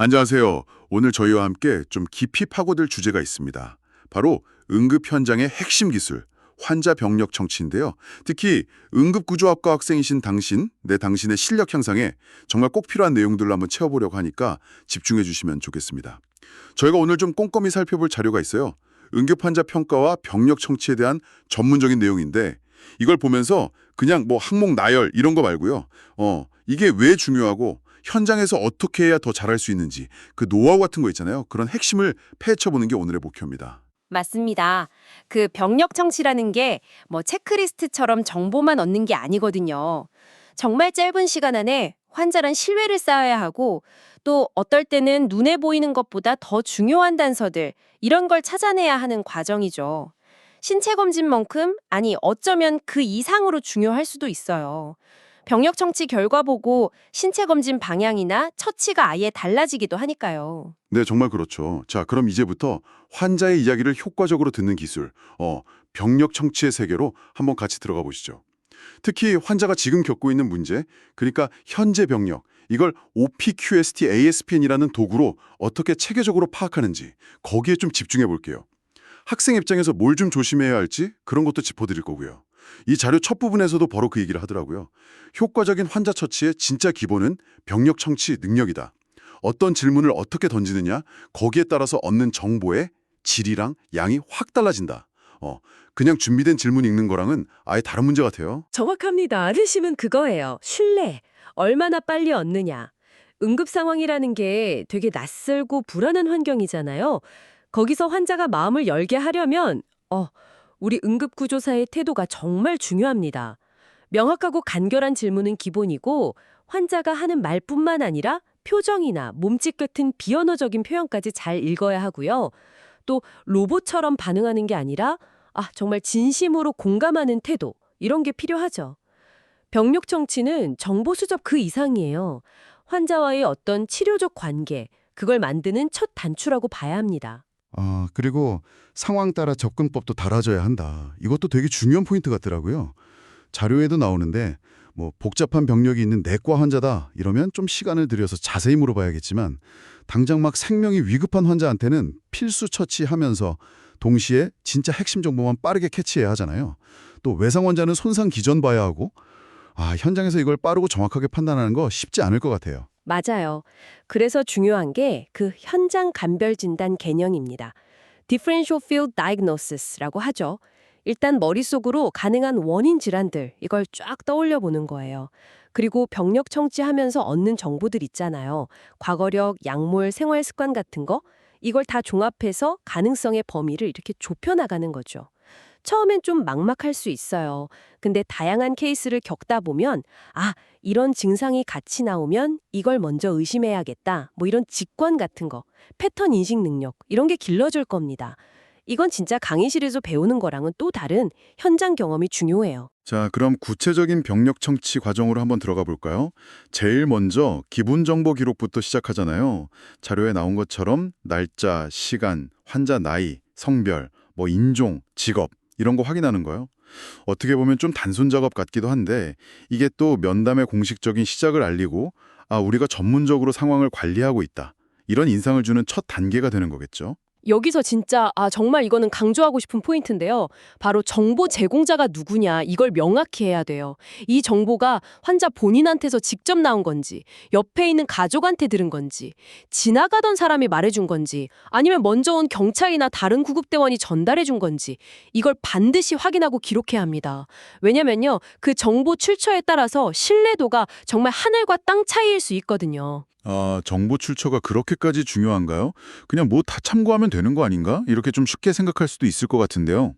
안녕하세요. 오늘 저희와 함께 좀 깊이 파고들 주제가 있습니다. 바로 응급 현장의 핵심 기술, 환자 병력 청취인데요. 특히 응급구조학과 학생이신 당신의 실력 향상에 정말 꼭 필요한 내용들로 한번 채워보려고 하니까 집중해 주시면 좋겠습니다. 저희가 오늘 좀 꼼꼼히 살펴볼 자료가 있어요. 응급환자 평가와 병력 청취에 대한 전문적인 내용인데 이걸 보면서 그냥 뭐 항목 나열 이런 거 말고요. 이게 왜 중요하고 현장에서 어떻게 해야 더 잘할 수 있는지 그 노하우 같은 거 있잖아요. 그런 핵심을 파헤쳐보는 게 오늘의 목표입니다. 맞습니다. 그 병력 청취라는 게 뭐 체크리스트처럼 정보만 얻는 게 아니거든요. 정말 짧은 시간 안에 환자랑 신뢰를 쌓아야 하고 또 어떨 때는 눈에 보이는 것보다 더 중요한 단서들 이런 걸 찾아내야 하는 과정이죠. 신체 검진만큼 아니 어쩌면 그 이상으로 중요할 수도 있어요. 병력 청취 결과 보고 신체 검진 방향이나 처치가 아예 달라지기도 하니까요. 네, 정말 그렇죠. 자, 그럼 이제부터 환자의 이야기를 효과적으로 듣는 기술, 병력 청취의 세계로 한번 같이 들어가 보시죠. 특히 환자가 지금 겪고 있는 문제, 그러니까 현재 병력, 이걸 OPQST ASPN이라는 도구로 어떻게 체계적으로 파악하는지 거기에 좀 집중해 볼게요. 학생 입장에서 뭘 좀 조심해야 할지 그런 것도 짚어드릴 거고요. 이 자료 첫 부분에서도 바로 그 얘기를 하더라고요. 효과적인 환자 처치의 진짜 기본은 병력 청취 능력이다. 어떤 질문을 어떻게 던지느냐, 거기에 따라서 얻는 정보의 질이랑 양이 확 달라진다. 그냥 준비된 질문 읽는 거랑은 아예 다른 문제 같아요. 정확합니다. 핵심은 그거예요. 신뢰. 얼마나 빨리 얻느냐. 응급 상황이라는 게 되게 낯설고 불안한 환경이잖아요. 거기서 환자가 마음을 열게 하려면 우리 응급구조사의 태도가 정말 중요합니다. 명확하고 간결한 질문은 기본이고 환자가 하는 말뿐만 아니라 표정이나 몸짓 같은 비언어적인 표현까지 잘 읽어야 하고요. 또 로봇처럼 반응하는 게 아니라 정말 진심으로 공감하는 태도 이런 게 필요하죠. 병력 청취는 정보 수집 그 이상이에요. 환자와의 어떤 치료적 관계, 그걸 만드는 첫 단추라고 봐야 합니다. 그리고 상황 따라 접근법도 달라져야 한다. 이것도 되게 중요한 포인트 같더라고요. 자료에도 나오는데 뭐 복잡한 병력이 있는 내과 환자다 이러면 좀 시간을 들여서 자세히 물어봐야겠지만 당장 막 생명이 위급한 환자한테는 필수 처치하면서 동시에 진짜 핵심 정보만 빠르게 캐치해야 하잖아요. 또 외상 환자는 손상 기전 봐야 하고 현장에서 이걸 빠르고 정확하게 판단하는 거 쉽지 않을 것 같아요. 맞아요. 그래서 중요한 게 그 현장 감별 진단 개념입니다. Differential Field Diagnosis라고 하죠. 일단 머릿속으로 가능한 원인 질환들 이걸 쫙 떠올려 보는 거예요. 그리고 병력 청취하면서 얻는 정보들 있잖아요. 과거력, 약물, 생활 습관 같은 거 이걸 다 종합해서 가능성의 범위를 이렇게 좁혀 나가는 거죠. 처음엔 좀 막막할 수 있어요. 근데 다양한 케이스를 겪다 보면 이런 증상이 같이 나오면 이걸 먼저 의심해야겠다. 뭐 이런 직관 같은 거, 패턴 인식 능력 이런 게 길러질 겁니다. 이건 진짜 강의실에서 배우는 거랑은 또 다른 현장 경험이 중요해요. 자, 그럼 구체적인 병력 청취 과정으로 한번 들어가 볼까요? 제일 먼저 기본 정보 기록부터 시작하잖아요. 자료에 나온 것처럼 날짜, 시간, 환자 나이, 성별, 뭐 인종, 직업 이런 거 확인하는 거요. 어떻게 보면 좀 단순 작업 같기도 한데 이게 또 면담의 공식적인 시작을 알리고 우리가 전문적으로 상황을 관리하고 있다. 이런 인상을 주는 첫 단계가 되는 거겠죠. 여기서 진짜 정말 이거는 강조하고 싶은 포인트인데요. 바로 정보 제공자가 누구냐 이걸 명확히 해야 돼요. 이 정보가 환자 본인한테서 직접 나온 건지, 옆에 있는 가족한테 들은 건지, 지나가던 사람이 말해준 건지, 아니면 먼저 온 경찰이나 다른 구급대원이 전달해준 건지 이걸 반드시 확인하고 기록해야 합니다. 왜냐면요. 그 정보 출처에 따라서 신뢰도가 정말 하늘과 땅 차이일 수 있거든요. 정보 출처가 그렇게까지 중요한가요? 그냥 뭐 다 참고하면 되는 거 아닌가? 이렇게 좀 쉽게 생각할 수도 있을 것 같은데요.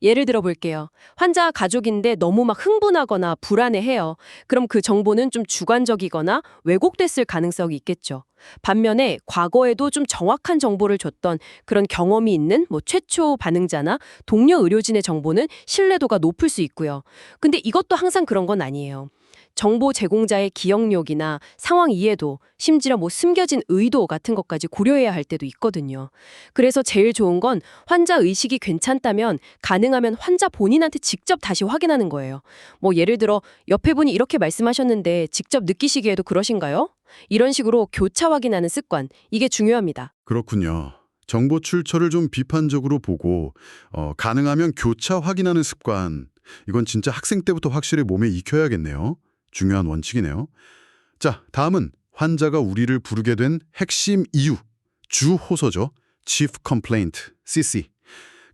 예를 들어 볼게요. 환자 가족인데 너무 막 흥분하거나 불안해해요. 그럼 그 정보는 좀 주관적이거나 왜곡됐을 가능성이 있겠죠. 반면에 과거에도 좀 정확한 정보를 줬던 그런 경험이 있는 뭐 최초 반응자나 동료 의료진의 정보는 신뢰도가 높을 수 있고요. 근데 이것도 항상 그런 건 아니에요. 정보 제공자의 기억력이나 상황 이해도, 심지어 뭐 숨겨진 의도 같은 것까지 고려해야 할 때도 있거든요. 그래서 제일 좋은 건 환자 의식이 괜찮다면 가능하면 환자 본인한테 직접 다시 확인하는 거예요. 뭐 예를 들어 옆에 분이 이렇게 말씀하셨는데 직접 느끼시기에도 그러신가요? 이런 식으로 교차 확인하는 습관, 이게 중요합니다. 그렇군요. 정보 출처를 좀 비판적으로 보고 가능하면 교차 확인하는 습관. 이건 진짜 학생 때부터 확실히 몸에 익혀야겠네요. 중요한 원칙이네요. 자, 다음은 환자가 우리를 부르게 된 핵심 이유. 주 호소죠. Chief Complaint, CC.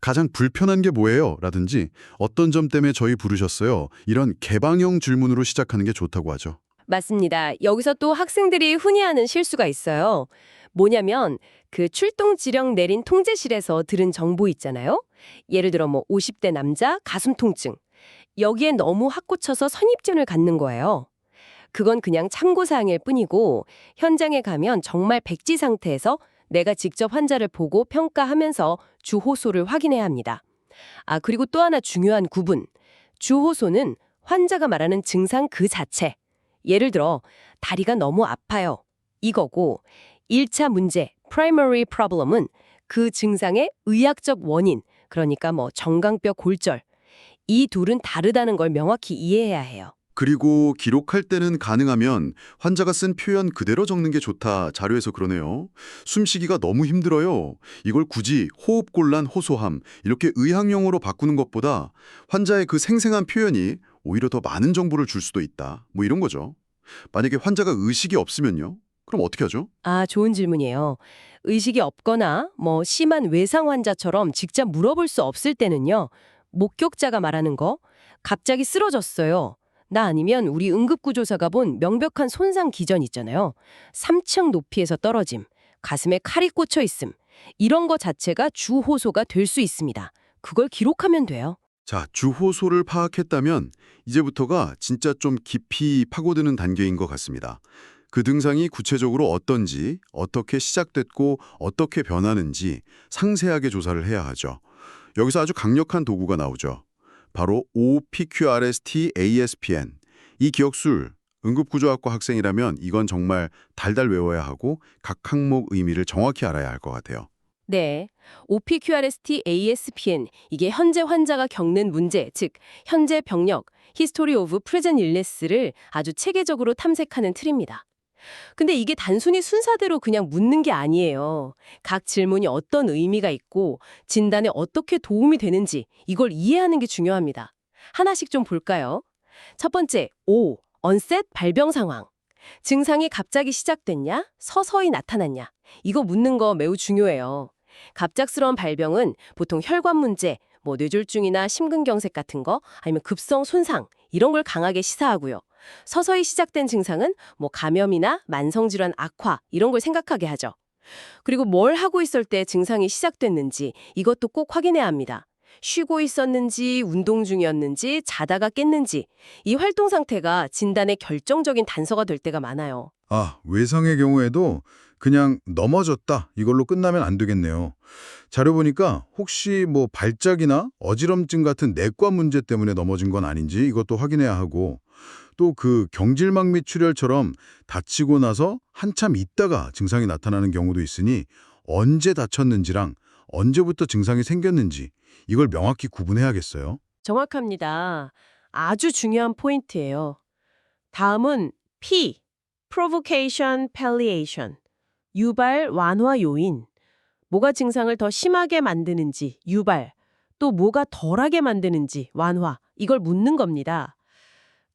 가장 불편한 게 뭐예요? 라든지 어떤 점 때문에 저희 부르셨어요? 이런 개방형 질문으로 시작하는 게 좋다고 하죠. 맞습니다. 여기서 또 학생들이 흔히 하는 실수가 있어요. 뭐냐면 그 출동 지령 내린 통제실에서 들은 정보 있잖아요. 예를 들어 뭐 50대 남자 가슴 통증. 여기에 너무 확고쳐서 선입견을 갖는 거예요. 그건 그냥 참고사항일 뿐이고 현장에 가면 정말 백지 상태에서 내가 직접 환자를 보고 평가하면서 주호소를 확인해야 합니다. 아, 그리고 또 하나 중요한 구분. 주호소는 환자가 말하는 증상 그 자체. 예를 들어 다리가 너무 아파요. 이거고 1차 문제, primary problem은 그 증상의 의학적 원인, 그러니까 뭐 정강뼈 골절. 이 둘은 다르다는 걸 명확히 이해해야 해요. 그리고 기록할 때는 가능하면 환자가 쓴 표현 그대로 적는 게 좋다. 자료에서 그러네요. 숨쉬기가 너무 힘들어요. 이걸 굳이 호흡곤란, 호소함 이렇게 의학용어로 바꾸는 것보다 환자의 그 생생한 표현이 오히려 더 많은 정보를 줄 수도 있다. 뭐 이런 거죠. 만약에 환자가 의식이 없으면요? 그럼 어떻게 하죠? 아, 좋은 질문이에요. 의식이 없거나 뭐 심한 외상 환자처럼 직접 물어볼 수 없을 때는요. 목격자가 말하는 거, 갑자기 쓰러졌어요. 나 아니면 우리 응급구조사가 본 명백한 손상 기전 있잖아요. 3층 높이에서 떨어짐, 가슴에 칼이 꽂혀 있음. 이런 거 자체가 주호소가 될 수 있습니다. 그걸 기록하면 돼요. 자, 주호소를 파악했다면 이제부터가 진짜 좀 깊이 파고드는 단계인 것 같습니다. 그 증상이 구체적으로 어떤지, 어떻게 시작됐고 어떻게 변하는지 상세하게 조사를 해야 하죠. 여기서 아주 강력한 도구가 나오죠. 바로 OPQRST-ASPN. 이 기억술, 응급구조학과 학생이라면 이건 정말 달달 외워야 하고 각 항목 의미를 정확히 알아야 할 것 같아요. 네. OPQRST ASPN, 이게 현재 환자가 겪는 문제, 즉 현재 병력, History of Present Illness를 아주 체계적으로 탐색하는 틀입니다. 근데 이게 단순히 순서대로 그냥 묻는 게 아니에요. 각 질문이 어떤 의미가 있고 진단에 어떻게 도움이 되는지 이걸 이해하는 게 중요합니다. 하나씩 좀 볼까요? 첫 번째, O. onset 발병 상황. 증상이 갑자기 시작됐냐? 서서히 나타났냐? 이거 묻는 거 매우 중요해요. 갑작스러운 발병은 보통 혈관 문제, 뭐 뇌졸중이나 심근경색 같은 거, 아니면 급성 손상 이런 걸 강하게 시사하고요. 서서히 시작된 증상은 뭐 감염이나 만성질환 악화 이런 걸 생각하게 하죠. 그리고 뭘 하고 있을 때 증상이 시작됐는지 이것도 꼭 확인해야 합니다. 쉬고 있었는지, 운동 중이었는지, 자다가 깼는지 이 활동 상태가 진단의 결정적인 단서가 될 때가 많아요. 아, 외상의 경우에도 그냥 넘어졌다 이걸로 끝나면 안 되겠네요. 자료 보니까 혹시 뭐 발작이나 어지럼증 같은 내과 문제 때문에 넘어진 건 아닌지 이것도 확인해야 하고 또 그 경질막 및 출혈처럼 다치고 나서 한참 있다가 증상이 나타나는 경우도 있으니 언제 다쳤는지랑 언제부터 증상이 생겼는지 이걸 명확히 구분해야겠어요. 정확합니다. 아주 중요한 포인트예요. 다음은 P, provocation, palliation. 유발, 완화 요인. 뭐가 증상을 더 심하게 만드는지, 유발. 또 뭐가 덜하게 만드는지, 완화. 이걸 묻는 겁니다.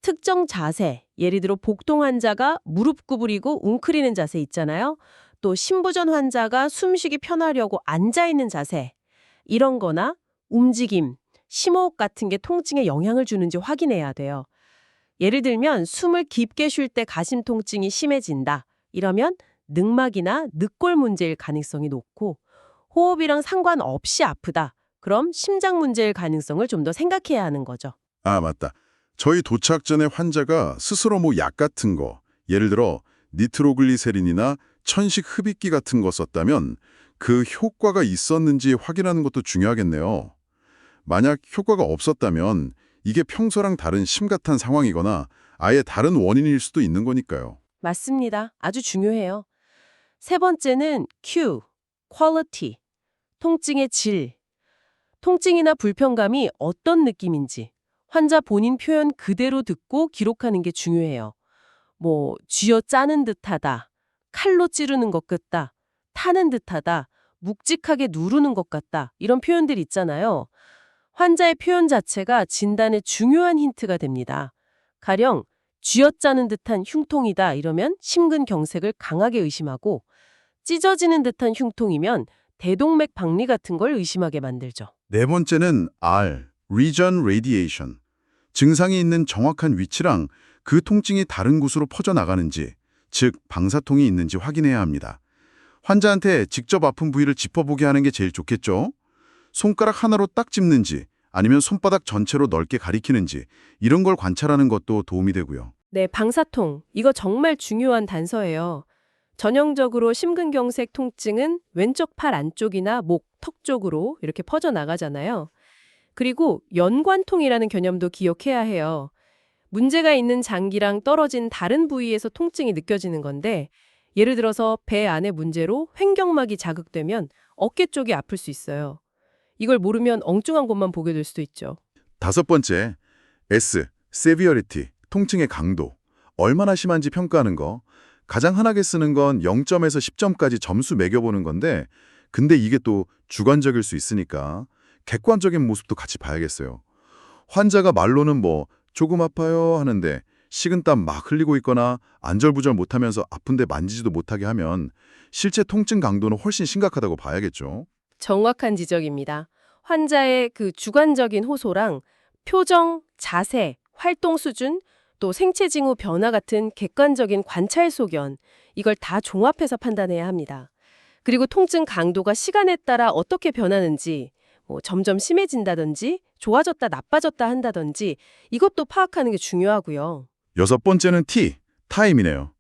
특정 자세, 예를 들어 복통 환자가 무릎 구부리고 웅크리는 자세 있잖아요. 또 심부전 환자가 숨쉬기 편하려고 앉아있는 자세. 이런 거나 움직임, 심호흡 같은 게 통증에 영향을 주는지 확인해야 돼요. 예를 들면 숨을 깊게 쉴 때 가심 통증이 심해진다. 이러면 늑막이나 늑골 문제일 가능성이 높고 호흡이랑 상관없이 아프다. 그럼 심장 문제일 가능성을 좀 더 생각해야 하는 거죠. 아, 맞다. 저희 도착 전에 환자가 스스로 뭐 약 같은 거, 예를 들어 니트로글리세린이나 천식 흡입기 같은 거 썼다면 그 효과가 있었는지 확인하는 것도 중요하겠네요. 만약 효과가 없었다면 이게 평소랑 다른 심각한 상황이거나 아예 다른 원인일 수도 있는 거니까요. 맞습니다. 아주 중요해요. 세 번째는 Q, quality, 통증의 질. 통증이나 불편감이 어떤 느낌인지 환자 본인 표현 그대로 듣고 기록하는 게 중요해요. 뭐 쥐어짜는 듯하다, 칼로 찌르는 것 같다, 타는 듯하다, 묵직하게 누르는 것 같다 이런 표현들 있잖아요. 환자의 표현 자체가 진단에 중요한 힌트가 됩니다. 가령 쥐어짜는 듯한 흉통이다 이러면 심근경색을 강하게 의심하고 찢어지는 듯한 흉통이면 대동맥 박리 같은 걸 의심하게 만들죠. 네 번째는 R, Region Radiation. 증상이 있는 정확한 위치랑 그 통증이 다른 곳으로 퍼져나가는지, 즉 방사통이 있는지 확인해야 합니다. 환자한테 직접 아픈 부위를 짚어보게 하는 게 제일 좋겠죠? 손가락 하나로 딱 짚는지 아니면 손바닥 전체로 넓게 가리키는지 이런 걸 관찰하는 것도 도움이 되고요. 네, 방사통. 이거 정말 중요한 단서예요. 전형적으로 심근경색 통증은 왼쪽 팔 안쪽이나 목, 턱 쪽으로 이렇게 퍼져나가잖아요. 그리고 연관통이라는 개념도 기억해야 해요. 문제가 있는 장기랑 떨어진 다른 부위에서 통증이 느껴지는 건데 예를 들어서 배 안의 문제로 횡격막이 자극되면 어깨 쪽이 아플 수 있어요. 이걸 모르면 엉뚱한 곳만 보게 될 수도 있죠. 다섯 번째, S, Severity, 통증의 강도. 얼마나 심한지 평가하는 거. 가장 흔하게 쓰는 건 0점에서 10점까지 점수 매겨보는 건데 근데 이게 또 주관적일 수 있으니까 객관적인 모습도 같이 봐야겠어요. 환자가 말로는 뭐 조금 아파요 하는데 식은땀 막 흘리고 있거나 안절부절 못하면서 아픈데 만지지도 못하게 하면 실제 통증 강도는 훨씬 심각하다고 봐야겠죠. 정확한 지적입니다. 환자의 그 주관적인 호소랑 표정, 자세, 활동 수준, 또 생체 징후 변화 같은 객관적인 관찰 소견, 이걸 다 종합해서 판단해야 합니다. 그리고 통증 강도가 시간에 따라 어떻게 변하는지, 뭐 점점 심해진다든지 좋아졌다 나빠졌다 한다든지 이것도 파악하는 게 중요하고요. 여섯 번째는 T, 타임이네요.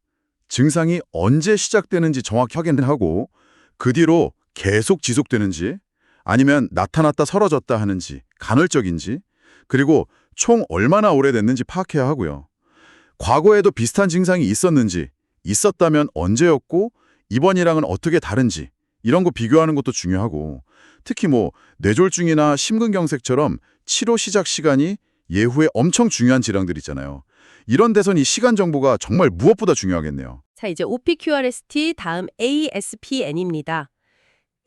증상이 언제 시작되는지 정확히 확인하고 그 뒤로 계속 지속되는지 아니면 나타났다 사라졌다 하는지 간헐적인지 그리고 총 얼마나 오래됐는지 파악해야 하고요. 과거에도 비슷한 증상이 있었는지 있었다면 언제였고 이번이랑은 어떻게 다른지 이런 거 비교하는 것도 중요하고 특히 뭐 뇌졸중이나 심근경색처럼 치료 시작 시간이 예후에 엄청 중요한 질환들 있잖아요. 이런 데선 이 시간 정보가 정말 무엇보다 중요하겠네요. 자, 이제 OPQRST 다음 ASPN입니다.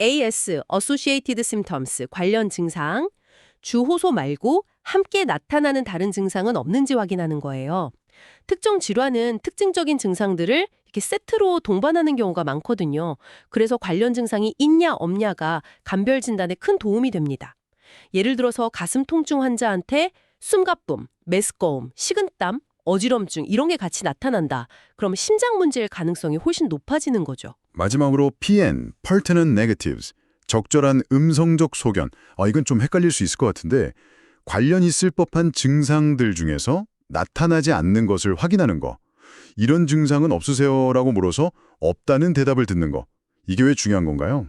AS, Associated Symptoms, 관련 증상. 주호소 말고 함께 나타나는 다른 증상은 없는지 확인하는 거예요. 특정 질환은 특징적인 증상들을 이렇게 세트로 동반하는 경우가 많거든요. 그래서 관련 증상이 있냐 없냐가 감별 진단에 큰 도움이 됩니다. 예를 들어서 가슴 통증 환자한테 숨가쁨, 메스꺼움, 식은땀, 어지럼증 이런 게 같이 나타난다. 그럼 심장 문제일 가능성이 훨씬 높아지는 거죠. 마지막으로 PN, Pertinent Negatives, 적절한 음성적 소견. 이건 좀 헷갈릴 수 있을 것 같은데 관련 있을 법한 증상들 중에서 나타나지 않는 것을 확인하는 거. 이런 증상은 없으세요라고 물어서 없다는 대답을 듣는 거. 이게 왜 중요한 건가요?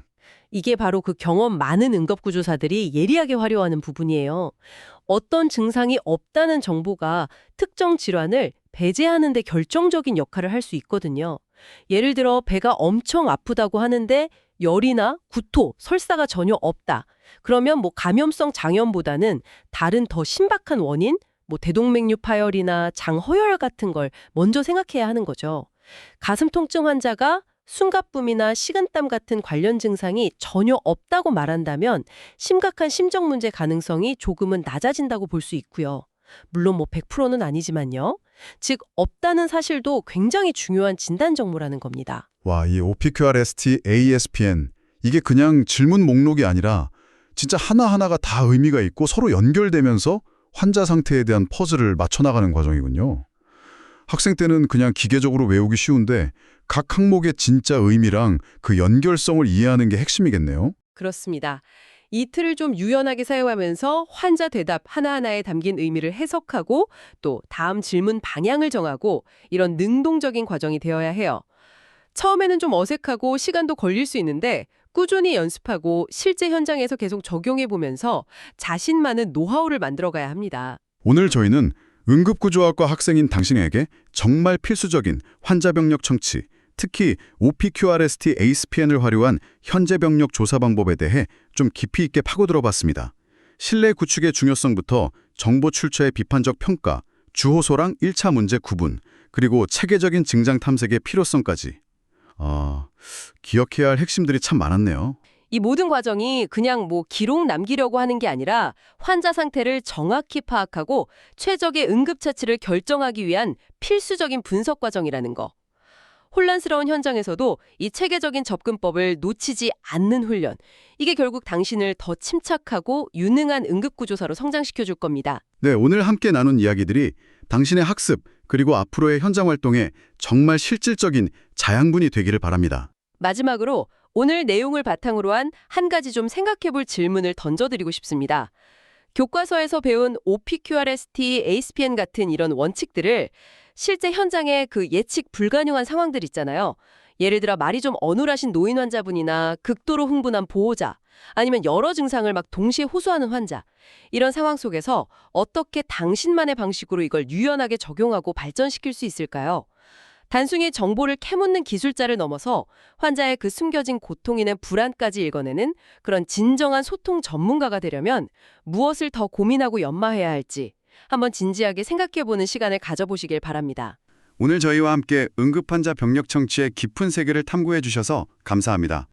이게 바로 그 경험 많은 응급구조사들이 예리하게 활용하는 부분이에요. 어떤 증상이 없다는 정보가 특정 질환을 배제하는 데 결정적인 역할을 할 수 있거든요. 예를 들어 배가 엄청 아프다고 하는데 열이나 구토, 설사가 전혀 없다. 그러면 뭐 감염성 장염보다는 다른 더 신박한 원인, 뭐 대동맥류 파열이나 장허열 같은 걸 먼저 생각해야 하는 거죠. 가슴 통증 환자가 숨가쁨이나 식은땀 같은 관련 증상이 전혀 없다고 말한다면 심각한 심정 문제 가능성이 조금은 낮아진다고 볼 수 있고요. 물론 뭐 100%는 아니지만요. 즉 없다는 사실도 굉장히 중요한 진단 정보라는 겁니다. 와, 이 OPQRST, ASPN 이게 그냥 질문 목록이 아니라 진짜 하나하나가 다 의미가 있고 서로 연결되면서 환자 상태에 대한 퍼즐을 맞춰나가는 과정이군요. 학생 때는 그냥 기계적으로 외우기 쉬운데 각 항목의 진짜 의미랑 그 연결성을 이해하는 게 핵심이겠네요. 그렇습니다. 이 틀을 좀 유연하게 사용하면서 환자 대답 하나하나에 담긴 의미를 해석하고 또 다음 질문 방향을 정하고 이런 능동적인 과정이 되어야 해요. 처음에는 좀 어색하고 시간도 걸릴 수 있는데 꾸준히 연습하고 실제 현장에서 계속 적용해보면서 자신만의 노하우를 만들어가야 합니다. 오늘 저희는 응급구조학과 학생인 당신에게 정말 필수적인 환자 병력 청취, 특히 OPQRST, ASPN을 활용한 현재 병력 조사 방법에 대해 좀 깊이 있게 파고들어 봤습니다. 신뢰 구축의 중요성부터 정보 출처의 비판적 평가, 주호소랑 1차 문제 구분, 그리고 체계적인 증상 탐색의 필요성까지. 기억해야 할 핵심들이 참 많았네요. 이 모든 과정이 그냥 기록 남기려고 하는 게 아니라 환자 상태를 정확히 파악하고 최적의 응급처치를 결정하기 위한 필수적인 분석 과정이라는 거. 혼란스러운 현장에서도 이 체계적인 접근법을 놓치지 않는 훈련. 이게 결국 당신을 더 침착하고 유능한 응급구조사로 성장시켜 줄 겁니다. 네, 오늘 함께 나눈 이야기들이 당신의 학습 그리고 앞으로의 현장 활동에 정말 실질적인 자양분이 되기를 바랍니다. 마지막으로 오늘 내용을 바탕으로 한 가지 좀 생각해 볼 질문을 던져드리고 싶습니다. 교과서에서 배운 OPQRST, ASPN 같은 이런 원칙들을 실제 현장에 그 예측 불가능한 상황들 있잖아요. 예를 들어 말이 좀 어눌하신 노인 환자분이나 극도로 흥분한 보호자, 아니면 여러 증상을 막 동시에 호소하는 환자. 이런 상황 속에서 어떻게 당신만의 방식으로 이걸 유연하게 적용하고 발전시킬 수 있을까요? 단순히 정보를 캐묻는 기술자를 넘어서 환자의 그 숨겨진 고통이나 불안까지 읽어내는 그런 진정한 소통 전문가가 되려면 무엇을 더 고민하고 연마해야 할지 한번 진지하게 생각해보는 시간을 가져보시길 바랍니다. 오늘 저희와 함께 응급환자 병력 청취의 깊은 세계를 탐구해 주셔서 감사합니다.